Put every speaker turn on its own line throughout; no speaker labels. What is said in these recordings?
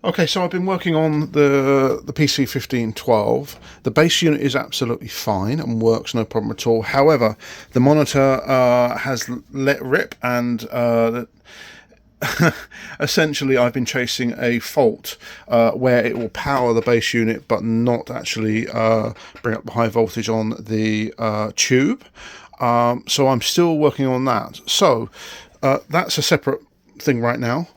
Okay, so I've been working on the PC1512. The base unit is absolutely fine and works no problem at all. However, the monitor has let rip, and essentially I've been chasing a fault where it will power the base unit but not actually bring up the high voltage on the tube. So I'm still working on that. So that's a separate thing right now.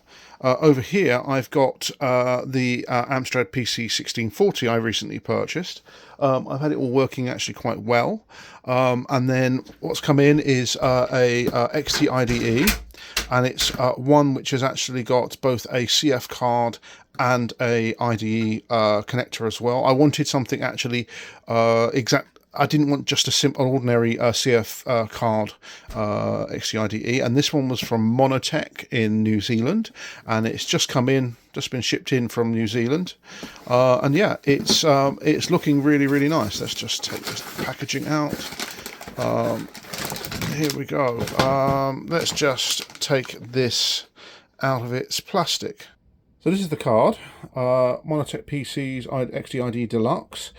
Over here I've got the Amstrad PC1640 I recently purchased. I've had it all working actually quite well. And then what's come in is a XTIDE, and it's one which has actually got both a CF card and a IDE connector as well. I wanted something actually I didn't want just a simple ordinary CF card XTIDE, and this one was from Monotech in New Zealand, and it's just come in, just been shipped in from New Zealand, and yeah, it's looking really nice. Let's just take this packaging out. Here we go. Let's just take this out of its plastic. So this is the card, Monotech PC's XTIDE Deluxe.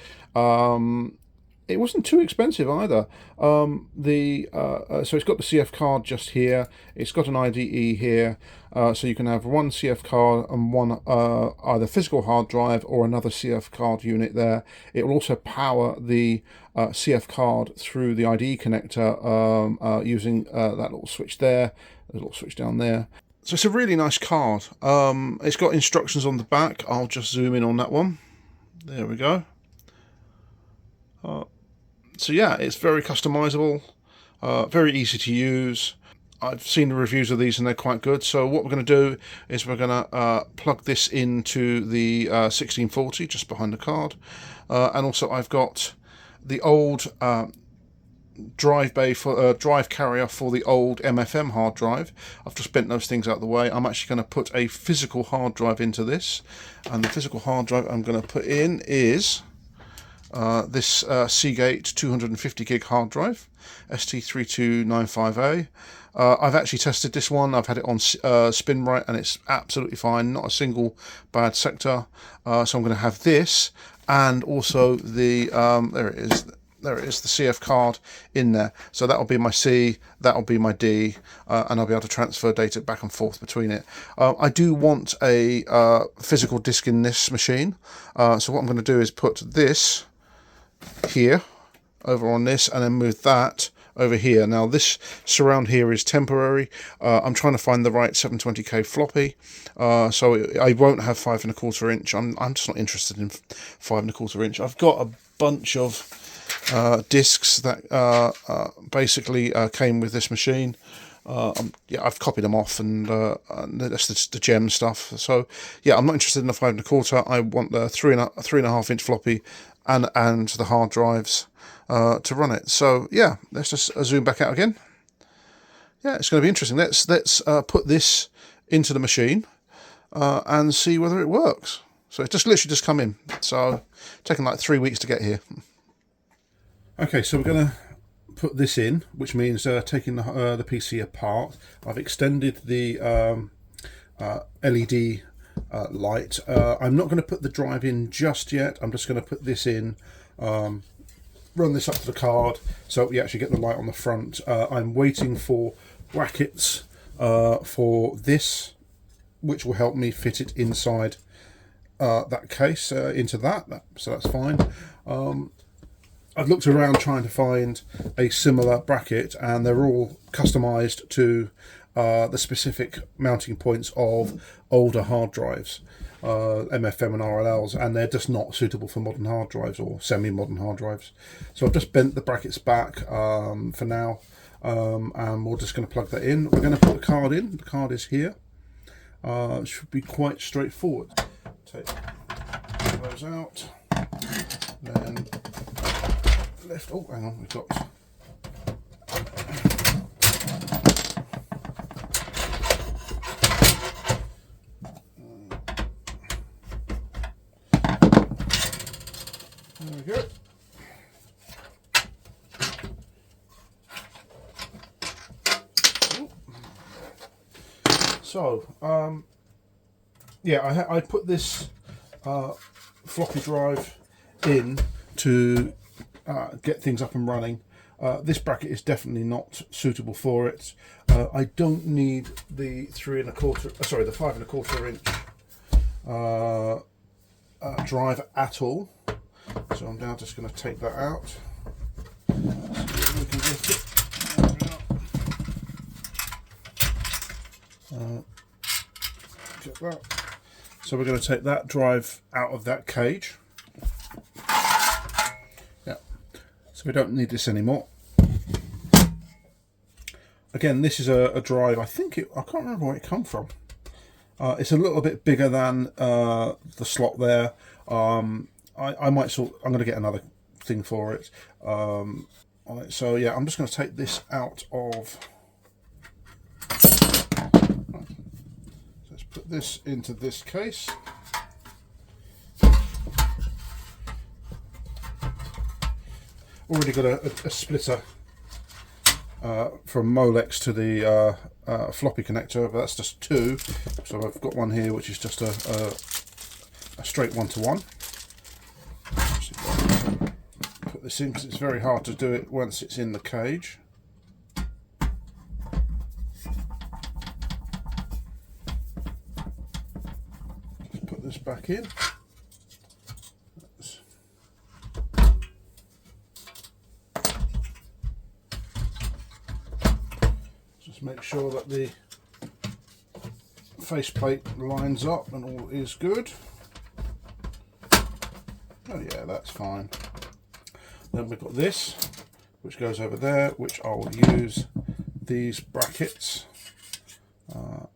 It wasn't too expensive either. So it's got the CF card just here. It's got an IDE here, so you can have one CF card and one either physical hard drive or another CF card unit there. It will also power the CF card through the IDE connector using that little switch there, a little switch down there. So it's a really nice card. It's got instructions on the back. I'll just zoom in on that one. There we go. So yeah, it's very customizable, very easy to use. I've seen the reviews of these and they're quite good. So what we're going to do is we're going to plug this into the 1640 just behind the card. And also I've got the old drive bay for drive carrier for the old MFM hard drive. I've just bent those things out of the way. I'm actually going to put a physical hard drive into this, and the physical hard drive I'm going to put in is this Seagate 250 gig hard drive, ST3295A. I've actually tested this one. I've had it on SpinRite and it's absolutely fine, not a single bad sector. So I'm going to have this, and also the there it is, the CF card in there. So that'll be my C, that'll be my D, and I'll be able to transfer data back and forth between it. I do want a physical disk in this machine, so what I'm going to do is put this here over on this and then move that over here. Now this surround here is temporary. I'm trying to find the right 720k floppy, so I won't have 5¼ inch. I'm just not interested in 5¼ inch. I've got a bunch of discs that basically came with this machine. Yeah, I've copied them off, and that's the gem stuff. So yeah, I'm not interested in the 5¼ I want the 3.5 inch floppy and the hard drives to run it. So yeah, let's just zoom back out again. Yeah, it's going to be interesting. Let's put this into the machine and see whether it works. So it's literally just come in. So it's taken like 3 weeks to get here. Okay, so we're going to put this in, which means taking the PC apart. I've extended the LED light. I'm not going to put the drive in just yet. I'm just going to put this in, run this up to the card so we actually get the light on the front. I'm waiting for brackets for this, which will help me fit it inside that case into that, so that's fine. I've looked around trying to find a similar bracket, and they're all customized to the specific mounting points of older hard drives, MFM and RLLs, and they're just not suitable for modern hard drives or semi-modern hard drives. So I've just bent the brackets back for now, and we're just going to plug that in. We're going to put the card in. The card is here. It should be quite straightforward. Take those out, then left. Oh, hang on, we've got. There we go. So, yeah, I put this floppy drive in to get things up and running. This bracket is definitely not suitable for it. I don't need the 5 1/4 inch drive at all. So I'm now just going to take that out. See if we can lift it. Get that. So we're going to take that drive out of that cage. Yeah. So we don't need this anymore. Again, this is a drive. I can't remember where it come from. It's a little bit bigger than the slot there. I'm going to get another thing for it. On it. So yeah, I'm just going to take this out of. Let's put this into this case. Already got a splitter from Molex to the floppy connector, but that's just 2. So I've got one here which is just a straight 1-to-1. Put this in because it's very hard to do it once it's in the cage. Just put this back in. Just make sure that the faceplate lines up and all is good. Oh yeah, that's fine. Then we've got this, which goes over there, which I'll use these brackets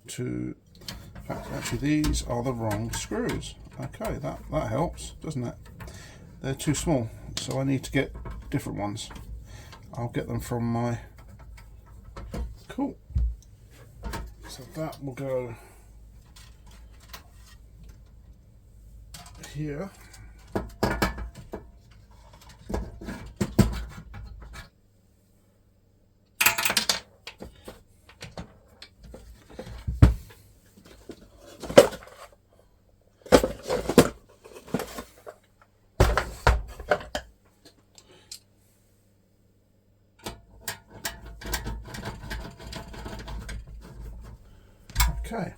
to. In fact, actually, these are the wrong screws. Okay, that helps, doesn't it? They're too small, so I need to get different ones. I'll get them from my. Cool. So that will go here. Okay,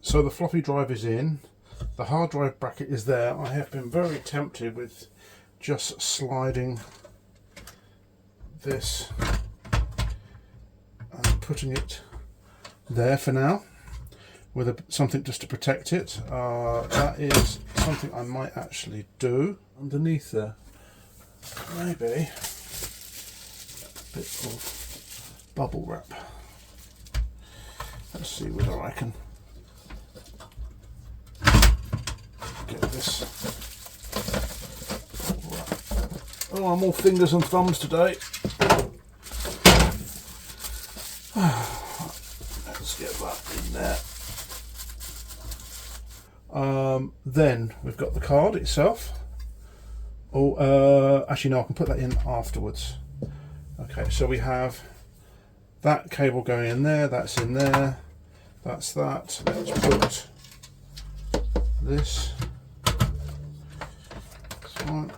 so the floppy drive is in, the hard drive bracket is there. I have been very tempted with just sliding this and putting it there for now with something just to protect it. That is something I might actually do underneath there. Maybe a bit of bubble wrap. Let's see whether I can get this. Oh, I'm all fingers and thumbs today. Let's get that in there. Then we've got the card itself. Oh, actually no, I can put that in afterwards. Okay, so we have that cable going in there, that's in there, that's that. Let's put this. So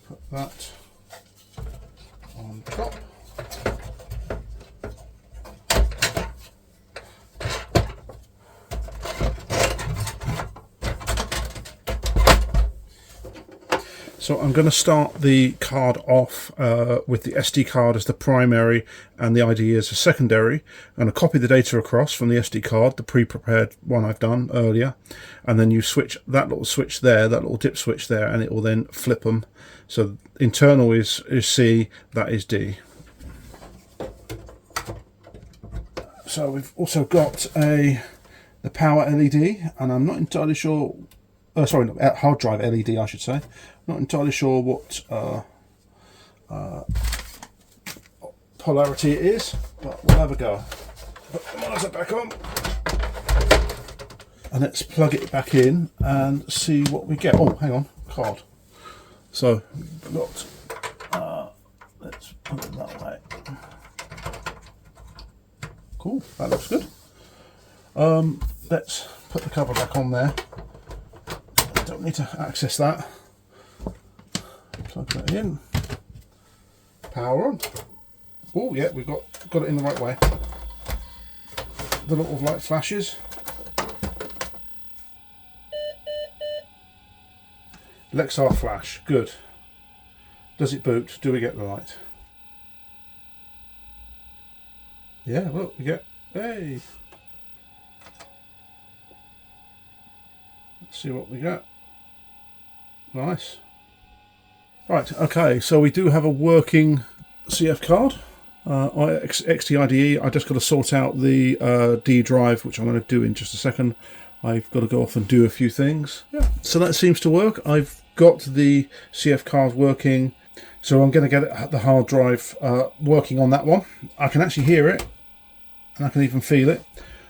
put that on top. So I'm going to start the card off with the SD card as the primary and the IDE as a secondary. I'm going to copy the data across from the SD card, the pre-prepared one I've done earlier, and then you switch that little switch there, that little dip switch there, and it will then flip them. So internal is C, that is D. So we've also got the power LED, and I'm not entirely sure. Sorry, not hard drive LED, I should say. Not entirely sure what polarity it is, but we'll have a go. Put the monitor back on, and let's plug it back in and see what we get. Oh, hang on, card. So we've got. Let's put it that way. Cool, that looks good. Let's put the cover back on there. Don't need to access that. Plug that in. Power on. Oh yeah, we've got it in the right way. The little light flashes. Lexar flash, good. Does it boot? Do we get the light? Yeah, look, we get, hey. Let's see what we get. Nice. Right, okay, so we do have a working CF card. XTIDE. I just got to sort out the D drive, which I'm going to do in just a second. I've got to go off and do a few things. Yeah, so that seems to work. I've got the CF card working, so I'm going to get the hard drive working on that one. I can actually hear it, and I can even feel it,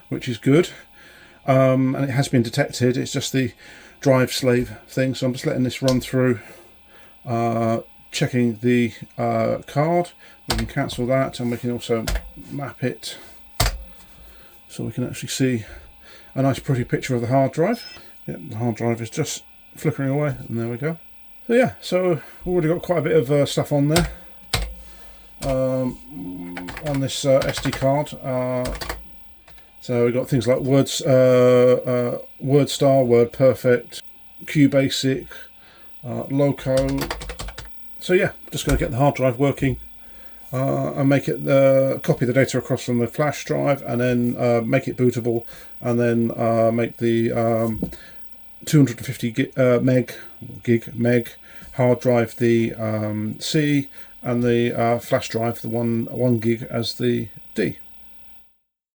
which is good. And it has been detected. It's just the drive slave thing, so I'm just letting this run through, checking the card. We can cancel that, and we can also map it so we can actually see a nice pretty picture of the hard drive. Yep, the hard drive is just flickering away, and there we go. So yeah, so we've already got quite a bit of stuff on there on this SD card. So we've got things like WordStar, WordPerfect, QBasic, Loco. So yeah, just going to get the hard drive working and make it copy the data across from the flash drive, and then make it bootable, and then make the 250 meg hard drive the C, and the flash drive the one gig as the D.